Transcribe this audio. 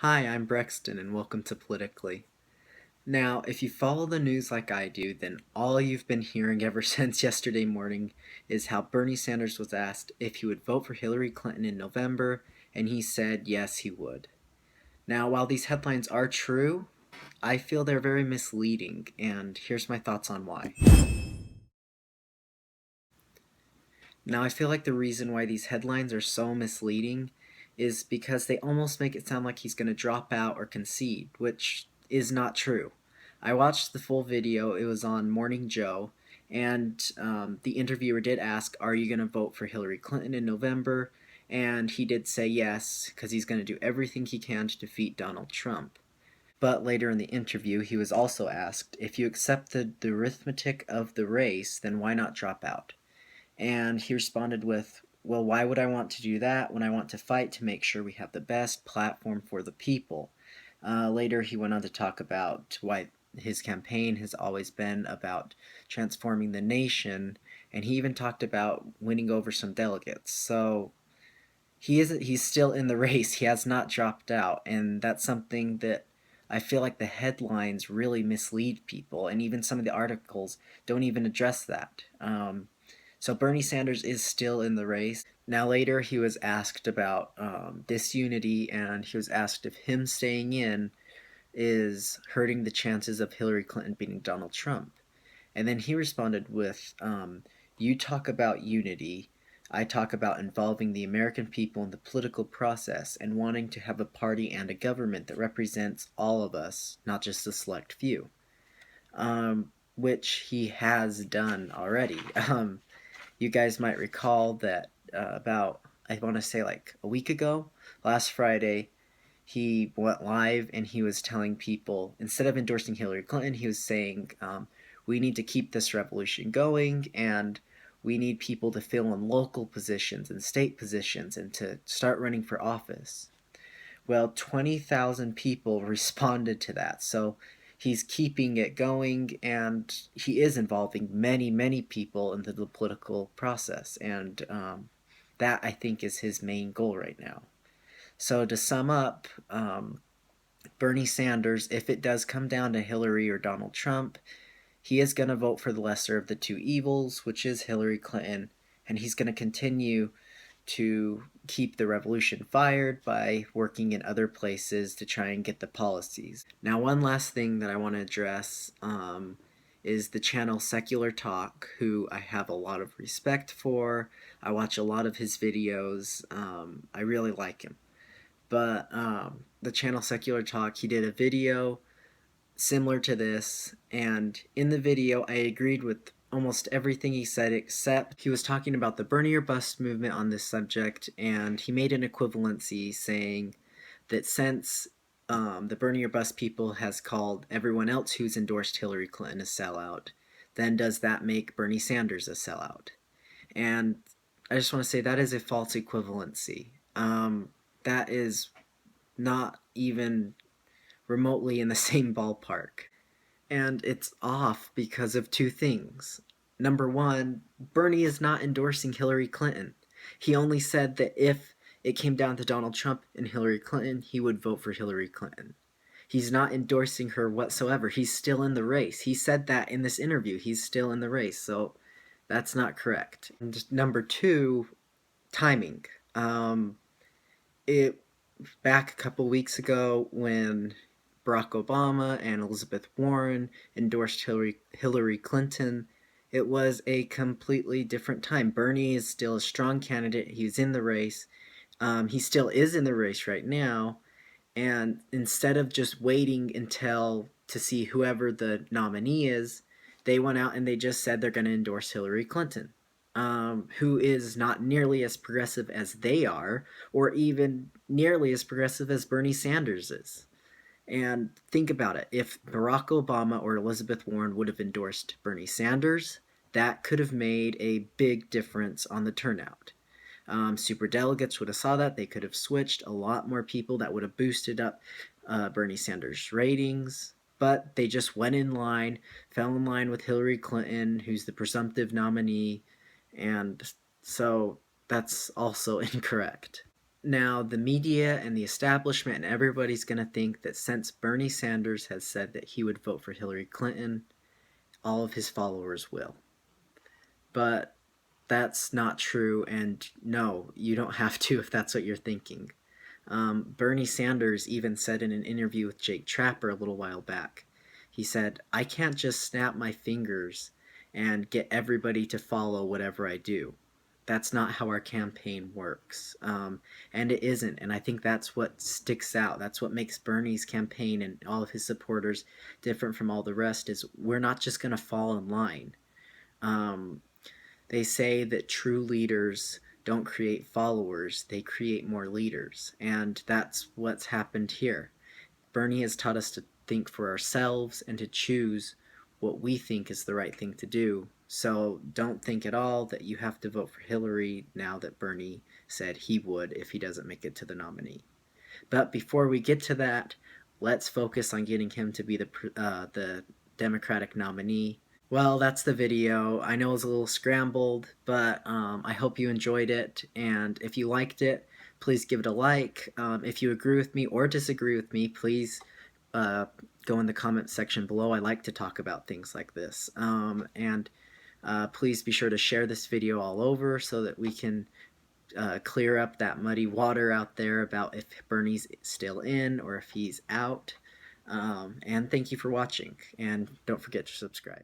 Hi, I'm Brexton, and welcome to Politically. Now, if you follow the news like I do, then all you've been hearing ever since yesterday morning is how Bernie Sanders was asked if he would vote for Hillary Clinton in November, and he said yes, he would. Now, while these headlines are true, I feel they're very misleading, and here's my thoughts on why. Now, I feel like the reason why these headlines are so misleading is because they almost make it sound like he's going to drop out or concede, which is not true. I watched the full video, it was on Morning Joe, and the interviewer did ask, "Are you going to vote for Hillary Clinton in November?" And he did say yes, because he's going to do everything he can to defeat Donald Trump. But later in the interview, he was also asked, "If you accept the arithmetic of the race, then why not drop out?" And he responded with, "Well, why would I want to do that when I want to fight to make sure we have the best platform for the people?" Later, he went on to talk about why his campaign has always been about transforming the nation, and he even talked about winning over some delegates. So he's still in the race. He has not dropped out, and that's something that I feel like the headlines really mislead people, and even some of the articles don't even address that. So Bernie Sanders is still in the race. Now, later, he was asked about disunity, and he was asked if him staying in is hurting the chances of Hillary Clinton beating Donald Trump. And then he responded with, "You talk about unity. I talk about involving the American people in the political process and wanting to have a party and a government that represents all of us, not just a select few." Which he has done already. You guys might recall that about, I want to say like a week ago, last Friday, he went live and he was telling people, instead of endorsing Hillary Clinton, he was saying, we need to keep this revolution going, and we need people to fill in local positions and state positions and to start running for office. Well, 20,000 people responded to that. So he's keeping it going, and he is involving many, many people into the political process. And that, I think, is his main goal right now. So to sum up, Bernie Sanders, if it does come down to Hillary or Donald Trump, he is going to vote for the lesser of the two evils, which is Hillary Clinton, and he's going to continue to keep the revolution fired by working in other places to try and get the policies. Now, one last thing that I want to address is the channel Secular Talk, who I have a lot of respect for. I watch a lot of his videos. I really like him. But the channel Secular Talk, he did a video similar to this, and in the video I agreed with almost everything he said, except he was talking about the Bernie or Bust movement on this subject, and he made an equivalency saying that since the Bernie or Bust people has called everyone else who's endorsed Hillary Clinton a sellout, then does that make Bernie Sanders a sellout? And I just want to say that is a false equivalency. That is not even remotely in the same ballpark. And it's off because of two things. Number one, Bernie is not endorsing Hillary Clinton. He only said that if it came down to Donald Trump and Hillary Clinton, he would vote for Hillary Clinton. He's not endorsing her whatsoever. He's still in the race. He said that in this interview. He's still in the race. So that's not correct. And number two, timing. It back a couple weeks ago when Barack Obama and Elizabeth Warren endorsed Hillary Clinton, it was a completely different time. Bernie is still a strong candidate. He's in the race. He still is in the race right now. And instead of just waiting until to see whoever the nominee is, they went out and they just said they're going to endorse Hillary Clinton, who is not nearly as progressive as they are, or even nearly as progressive as Bernie Sanders is. And think about it, if Barack Obama or Elizabeth Warren would have endorsed Bernie Sanders, that could have made a big difference on the turnout. Super delegates would have saw that. They could have switched a lot more people. That would have boosted up Bernie Sanders' ratings. But they just went in line, fell in line with Hillary Clinton, who's the presumptive nominee, and so that's also incorrect. Now, the media and the establishment and everybody's going to think that since Bernie Sanders has said that he would vote for Hillary Clinton, all of his followers will. But that's not true, and no, you don't have to if that's what you're thinking. Bernie Sanders even said in an interview with Jake Trapper a little while back, he said, I can't just snap my fingers and get everybody to follow whatever I do. That's not how our campaign works. And it isn't. And I think that's what sticks out. That's what makes Bernie's campaign and all of his supporters different from all the rest is we're not just going to fall in line. Um, they say that true leaders don't create followers, they create more leaders. And that's what's happened here. Bernie has taught us to think for ourselves and to choose what we think is the right thing to do. So don't think at all that you have to vote for Hillary now that Bernie said he would if he doesn't make it to the nominee. But before we get to that, let's focus on getting him to be the Democratic nominee. Well, that's the video. I know it was a little scrambled, but I hope you enjoyed it. And if you liked it, please give it a like. If you agree with me or disagree with me, please go in the comment section below. I like to talk about things like this. And please be sure to share this video all over so that we can clear up that muddy water out there about if Bernie's still in or if he's out. And thank you for watching. And don't forget to subscribe.